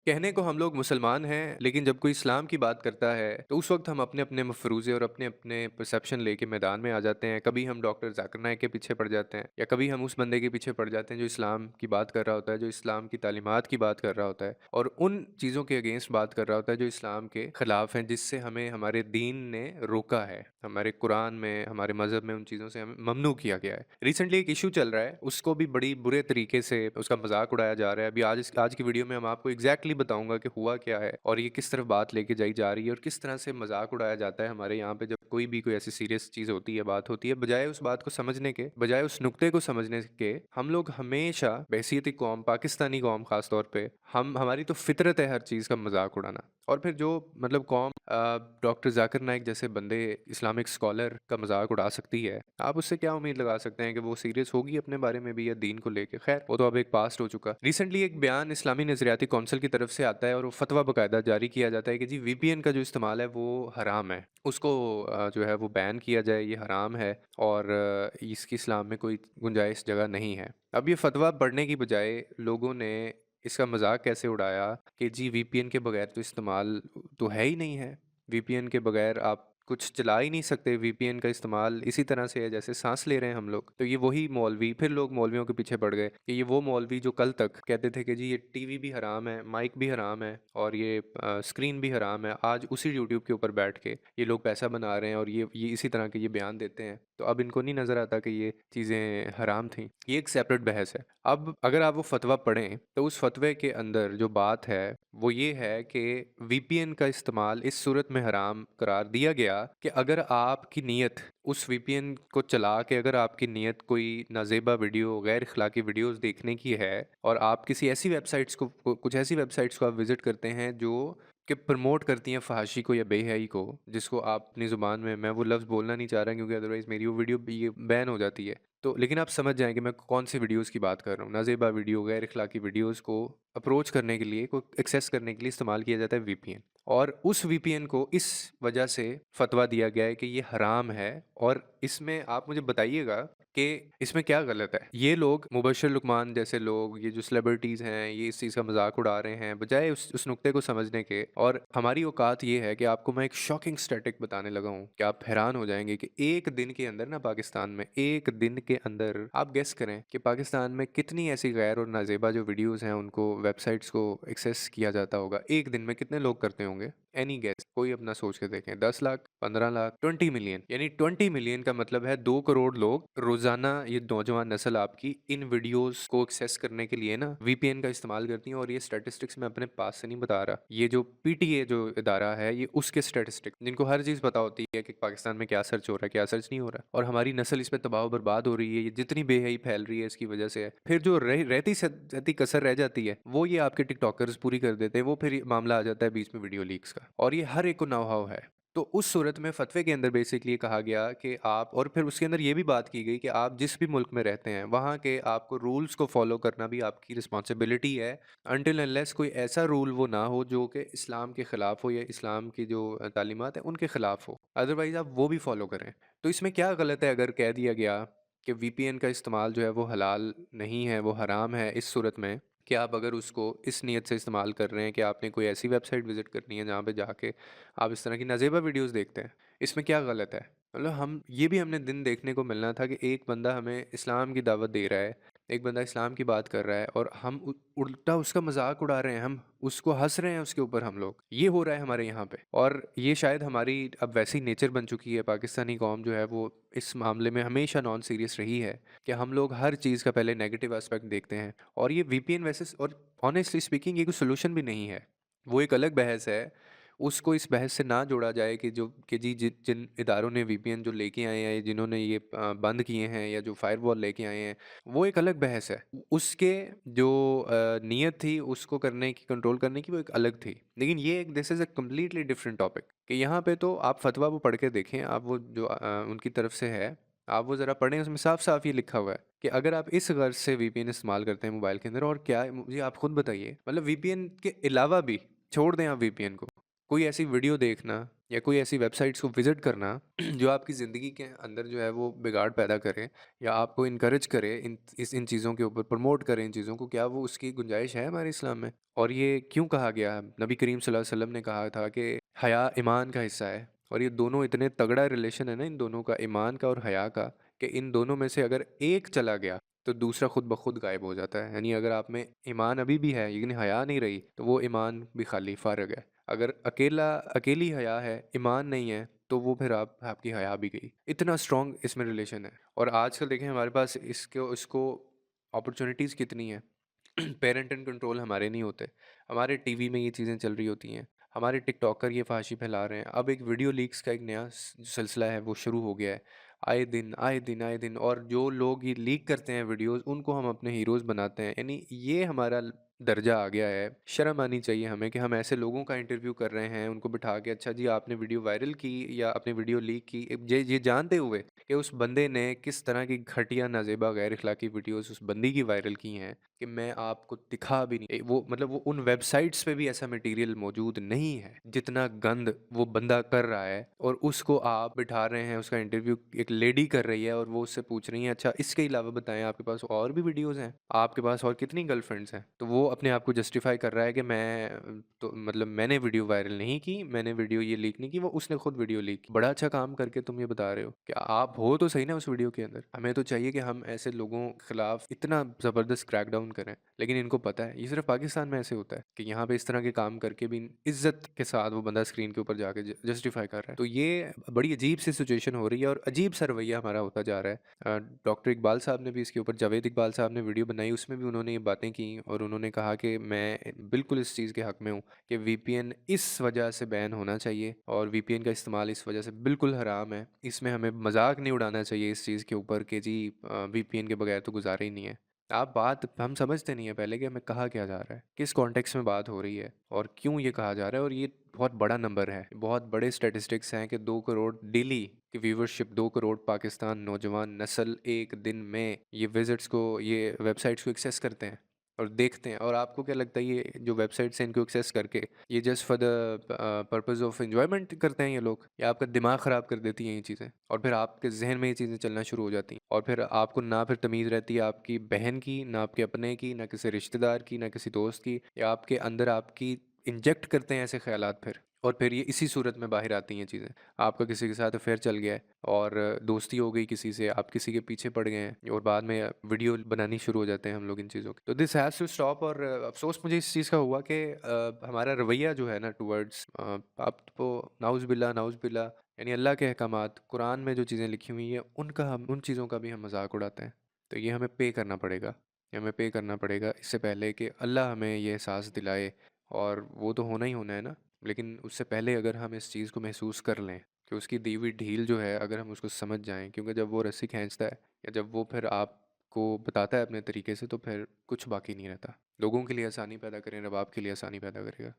कहने को हम लोग मुसलमान हैं, लेकिन जब कोई इस्लाम की बात करता है, तो उस वक़्त हम अपने-अपने मफ़रूज़े और अपने-अपने परसेप्शन लेके मैदान में आ जाते हैं। कभी हम डॉक्टर ज़ाकिर नाइक के पीछे पड़ जाते हैं या कभी हम उस बंदे के पीछे पड़ जाते हैं जो इस्लाम की बात कर रहा होता है, जो इस्लाम की तालीमात की बात कर रहा होता है और उन चीज़ों के अगेंस्ट बात कर रहा होता है जो इस्लाम के खिलाफ हैं, जिससे हमें हमारे दीन ने रोका है। हमारे कुरान में, हमारे मज़हब में उन चीज़ों से हमें ममनू किया गया है। रिसेंटली एक इश्यू चल रहा है, उसको भी बड़ी बुरे तरीके से उसका मज़ाक उड़ाया जा रहा है। अभी आज की वीडियो में हम आपको एग्ज़ैक्टली बताऊँगा कि हुआ क्या है और ये किस तरफ बात लेके जाई जा रही है और किस तरह से मज़ाक उड़ाया जाता है हमारे यहाँ पे जब कोई ऐसी सीरियस चीज़ होती है, बात होती है, बजाय उस बात को समझने के, बजाय उस नुक्ते को समझने के, हम लोग हमेशा बहसीती कौम, पाकिस्तानी कौम ख़ास तौर पे, हमारी तो फ़ितरत है हर चीज़ का मज़ाक उड़ाना। और फिर जो मतलब कौम डॉक्टर ज़ाकिर नाइक जैसे बंदे इस्लामिक स्कॉलर का मज़ाक उड़ा सकती है, आप उससे क्या उम्मीद लगा सकते हैं कि वो सीरियस होगी अपने बारे में भी या दीन को लेके? खैर, वो तो अब एक पास्ट हो चुका। रिसेंटली एक बयान इस्लामी नज़रियाती कौंसिल की तरफ से आता है और वो फ़तवा बाकायदा जारी किया जाता है कि जी वीपीएन का जो इस्तेमाल है वो हराम है। उसको जो है वो बैन किया जाए, ये हराम है और इसकी इस्लाम में कोई गुंजाइश जगह नहीं है। अब ये फ़तवा पढ़ने की बजाय लोगों ने इसका मज़ाक कैसे उड़ाया कि जी वीपीएन के बगैर तो इस्तेमाल तो है ही नहीं है। वीपीएन के बगैर आप कुछ चला ही नहीं सकते। वीपीएन का इस्तेमाल इसी तरह से है जैसे सांस ले रहे हैं हम लोग। तो ये वही मौलवी, फिर लोग मौलवियों के पीछे पड़ गए कि ये वो मौलवी जो कल तक कहते थे कि जी ये टीवी भी हराम है, माइक भी हराम है और ये स्क्रीन भी हराम है। आज उसी यूट्यूब के ऊपर बैठ के ये लोग पैसा बना रहे हैं और ये इसी तरह के ये बयान देते हैं। तो अब इनको नहीं नज़र आता कि ये चीज़ें हराम थी। ये एक सेपरेट बहस है। अब अगर आप वो फ़तवा पढ़ें तो उस फ़तवे के अंदर जो बात है वो ये है कि वीपीएन का इस्तेमाल इस सूरत में हराम करार दिया गया कि अगर आपकी नीयत उस वीपीएन को चला के अगर आपकी नीयत कोई नाजेबा वीडियो, गैर अखलाकी वीडियोस देखने की है और आप किसी ऐसी वेबसाइट्स कुछ ऐसी वेबसाइट्स को आप विज़िट करते हैं जो कि प्रमोट करती हैं फ़हाशी को या बेहयाई को, जिसको आप अपनी ज़ुबान में, मैं वो लफ्ज़ बोलना नहीं चाह रहा क्योंकि अदरवाइज़ मेरी वो वीडियो भी ये बैन हो जाती है। तो लेकिन आप समझ जाएँ कि मैं कौन सी वीडियोज़ की बात कर रहा हूँ। नाज़ेबा वीडियो, गैर अखलाकी वीडियोज़ को अप्रोच करने के लिए, को एक्सेस करने के लिए इस्तेमाल किया जाता है वीपीएन। और उस वीपीएन को इस वजह से फ़तवा दिया गया है कि ये हराम है और इसमें आप मुझे बताइएगा कि इसमें क्या गलत है? ये लोग मुबश्शिर लुकमान जैसे लोग, ये जो सेलिब्रिटीज़ हैं, ये इस चीज़ का मज़ाक उड़ा रहे हैं, बजाय उस नुक्ते को समझने के। और हमारी औकात ये है कि आपको मैं एक शॉकिंग स्टैटिक बताने लगा हूँ कि आप हैरान हो जाएँगे कि एक दिन के अंदर ना पाकिस्तान में, एक दिन के अंदर आप गेस करें कि पाकिस्तान में कितनी ऐसी गैर और नाज़ेबा जो वीडियोज़ हैं, उनको वेबसाइट्स को एक्सेस किया जाता होगा? एक दिन में कितने लोग करते होंगे? Any guess? कोई अपना सोच के देखें। 10 लाख, 15 लाख, 20 मिलियन, यानी 20 मिलियन का मतलब है 2 करोड़ लोग रोजाना, ये नौजवान नस्ल आपकी इन वीडियोस को एक्सेस करने के लिए ना वीपीएन का इस्तेमाल करती है। और ये स्टैटिस्टिक्स मैं अपने पास से नहीं बता रहा, ये जो पीटीए जो इदारा है ये उसके स्टैटिस्टिक्स, जिनको हर चीज़ पता होती है कि पाकिस्तान में क्या सर्च हो रहा है, क्या सर्च नहीं हो रहा है, और हमारी नस्ल इस पे तबाह बर्बाद हो रही है। ये जितनी बेहयाई फैल रही है इसकी वजह से है। फिर जो रहती कसर रह जाती है वो ये आपके टिकटॉकर्स पूरी कर देते हैं। वो फिर ये मामला आ जाता है बीच में वीडियो लीक्स का, और ये हर एक को नाउ है। तो उस सूरत में फ़तवे के अंदर बेसिकली ये कहा गया कि आप, और फिर उसके अंदर ये भी बात की गई कि आप जिस भी मुल्क में रहते हैं वहाँ के आपको रूल्स को फॉलो करना भी आपकी रिस्पॉन्सिबिलिटी है, अनटिल अनलेस कोई ऐसा रूल वो ना हो जो कि इस्लाम के ख़िलाफ़ हो या इस्लाम की जो तालीमात है उनके ख़िलाफ़ हो, अदरवाइज़ आप वो भी फॉलो करें। तो इसमें क्या गलत है अगर कह दिया गया कि वीपीएन का इस्तेमाल जो है वो हलाल नहीं है, वो हराम है इस सूरत में कि आप अगर उसको इस नीयत से इस्तेमाल कर रहे हैं कि आपने कोई ऐसी वेबसाइट विज़िट करनी है जहाँ पे जाके आप इस तरह की नाज़ेबा वीडियोस देखते हैं, इसमें क्या गलत है? मतलब हम ये भी हमने दिन देखने को मिलना था कि एक बंदा हमें इस्लाम की दावत दे रहा है, एक बंदा इस्लाम की बात कर रहा है और हम उल्टा उसका मजाक उड़ा रहे हैं, हम उसको हंस रहे हैं उसके ऊपर हम लोग। ये हो रहा है हमारे यहाँ पे, और ये शायद हमारी अब वैसी नेचर बन चुकी है। पाकिस्तानी कौम जो है वो इस मामले में हमेशा नॉन सीरियस रही है कि हम लोग हर चीज़ का पहले नेगेटिव एस्पेक्ट देखते हैं। और ये वीपीएन वैसे, और ऑनेस्टली स्पीकिंग, ये कोई सोल्यूशन भी नहीं है, वो एक अलग बहस है। उसको इस बहस से ना जोड़ा जाए कि जो कि जी जिन इदारों ने वीपीएन जो लेके आए हैं, जिन्होंने ये बंद किए हैं या जो फायरवॉल लेके आए हैं, वो एक अलग बहस है। उसके जो नीयत थी उसको करने की, कंट्रोल करने की, वो एक अलग थी। लेकिन ये एक, this is a completely different topic कि यहाँ पे तो आप फतवा वो पढ़ के देखें, आप वो जो उनकी तरफ से है, आप वो ज़रा पढ़ें। उसमें साफ साफ ये लिखा हुआ है कि अगर आप इस गर्ज से वीपीएन इस्तेमाल करते हैं मोबाइल के अंदर, और क्या है मुझे आप खुद बताइए, मतलब वीपीएन के अलावा भी छोड़ दें आप वीपीएन को, कोई ऐसी वीडियो देखना या कोई ऐसी वेबसाइट्स को विज़िट करना जो आपकी ज़िंदगी के अंदर जो है वो बिगाड़ पैदा करे या आपको इनकरेज करे इन चीज़ों के ऊपर प्रमोट करे इन चीज़ों को, क्या वो उसकी गुंजाइश है हमारे इस्लाम में? और ये क्यों कहा गया है? नबी करीम सल्लल्लाहु अलैहि वसल्लम ने कहा था कि हया ईमान का हिस्सा है, और ये दोनों इतने तगड़ा रिलेशन है ना इन दोनों का, ईमान का और हया का, कि इन दोनों में से अगर एक चला गया तो दूसरा खुद ब खुद गायब हो जाता है। यानी अगर आप में ईमान अभी भी है लेकिन हया नहीं रही तो वो ईमान भी खाली फ़ारिग है। अगर अकेली हया है, ईमान नहीं है, तो वो फिर आपकी हया भी गई। इतना स्ट्रॉन्ग इसमें रिलेशन है। और आजकल देखें हमारे पास इसको इसको अपॉर्चुनिटीज़ कितनी हैं। पेरेंट एंड कंट्रोल हमारे नहीं होते। हमारे टीवी में ये चीज़ें चल रही होती हैं। हमारे टिकटॉकर ये फ़ाहशी फैला रहे हैं। अब एक वीडियो लीक्स का एक नया सिलसिला है वो शुरू हो गया है। आए दिन और जो लोग ये लीक करते हैं वीडियोज़ उनको हम अपने हीरोज़ बनाते हैं। यानी ये हमारा दर्जा आ गया है। शर्म आनी चाहिए हमें कि हम ऐसे लोगों का इंटरव्यू कर रहे हैं, उनको बिठा के अच्छा जी आपने वीडियो वायरल की या आपने वीडियो लीक की, ये जानते हुए कि उस बंदे ने किस तरह की घटिया नाज़ेबा गैर अखलाकी वीडियोज़ उस बंदी की वायरल की हैं कि मैं आपको दिखा भी नहीं, वो मतलब वो उन वेबसाइट्स पे भी ऐसा मटेरियल मौजूद नहीं है जितना गंद वो बंदा कर रहा है, और उसको आप बिठा रहे हैं, उसका इंटरव्यू एक लेडी कर रही है और वो उससे पूछ रही है अच्छा इसके अलावा बताएं आपके पास और भी वीडियोज़ हैं, आपके पास और कितनी गर्लफ्रेंड्स हैं, तो वो अपने आप को जस्टिफाई कर रहा है कि मैं तो मतलब मैंने वीडियो वायरल नहीं की, मैंने वीडियो ये लीक नहीं की, वो उसने खुद वीडियो लीक की। बड़ा अच्छा काम करके तुम ये बता रहे हो कि आप हो तो सही ना उस वीडियो के अंदर। हमें तो चाहिए कि हम ऐसे लोगों के खिलाफ इतना ज़बरदस्त क्रैकडाउन करें, लेकिन इनको पता है ये सिर्फ पाकिस्तान में ऐसे होता है कि यहाँ पे इस तरह के काम करके भी इज्जत के साथ वो बंदा स्क्रीन के ऊपर जाके जस्टिफाई कर रहा है। तो ये बड़ी अजीब सी सिचुएशन हो रही है और अजीब सा रवैया हमारा होता जा रहा है। डॉक्टर इकबाल साहब ने भी इसके ऊपर, जावेद इकबाल साहब ने वीडियो बनाई, उसमें भी उन्होंने ये बातें की और उन्होंने कहा कि मैं बिल्कुल इस चीज़ के हक़ में हूँ कि वीपीएन इस वजह से बैन होना चाहिए और वीपीएन का इस्तेमाल इस वजह से बिल्कुल हराम है। इसमें हमें मजाक नहीं उड़ाना चाहिए इस चीज़ के ऊपर कि जी वीपीएन के बगैर तो गुजारा ही नहीं है। आप बात हम समझते नहीं है पहले कि हमें कहा क्या जा रहा है, किस कॉन्टेक्स्ट में बात हो रही है और क्यों ये कहा जा रहा है। और ये बहुत बड़ा नंबर है, बहुत बड़े स्टैटिस्टिक्स हैं कि 2 करोड़ डेली की व्यूवरशिप, 2 करोड़ पाकिस्तान नौजवान नस्ल एक दिन में ये विजिट्स को, ये वेबसाइट्स को एक्सेस करते हैं और देखते हैं। और आपको क्या लगता है ये जो वेबसाइट्स हैं इनको एक्सेस करके ये just for the purpose of enjoyment करते हैं ये लोग, या आपका दिमाग ख़राब कर देती हैं ये चीज़ें और फिर आपके जहन में ये चीज़ें चलना शुरू हो जाती हैं और फिर आपको ना फिर तमीज़ रहती है आपकी बहन की, ना आपके अपने की, ना किसी रिश्तेदार की, ना किसी दोस्त की, या आपके अंदर आपकी इंजेक्ट करते हैं ऐसे ख्यालात फिर, और फिर ये इसी सूरत में बाहर आती हैं चीज़ें। आपका किसी के साथ अफेयर चल गया है और दोस्ती हो गई किसी से, आप किसी के पीछे पड़ गए हैं और बाद में वीडियो बनानी शुरू हो जाते हैं हम लोग इन चीज़ों की। तो दिस हैज़ टू स्टॉप। और अफ़सोस मुझे इस चीज़ का हुआ कि हमारा रवैया जो है ना टुवर्ड्स आप तो नाउज़ बिल्ला यानी अल्लाह के अहकामात, कुरान में जो चीज़ें लिखी हुई हैं उनका हम उन चीज़ों का भी हम मज़ाक उड़ाते हैं। तो ये हमें पे करना पड़ेगा, ये हमें पे करना पड़ेगा इससे पहले कि अल्लाह हमें ये एहसास दिलाए, और वो तो होना ही होना है ना। लेकिन उससे पहले अगर हम इस चीज़ को महसूस कर लें कि उसकी दी हुई ढील जो है अगर हम उसको समझ जाएँ, क्योंकि जब वो रस्सी खींचता है या जब वो फिर आपको बताता है अपने तरीके से तो फिर कुछ बाकी नहीं रहता। लोगों के लिए आसानी पैदा करें, रब आपके लिए आसानी पैदा करेगा।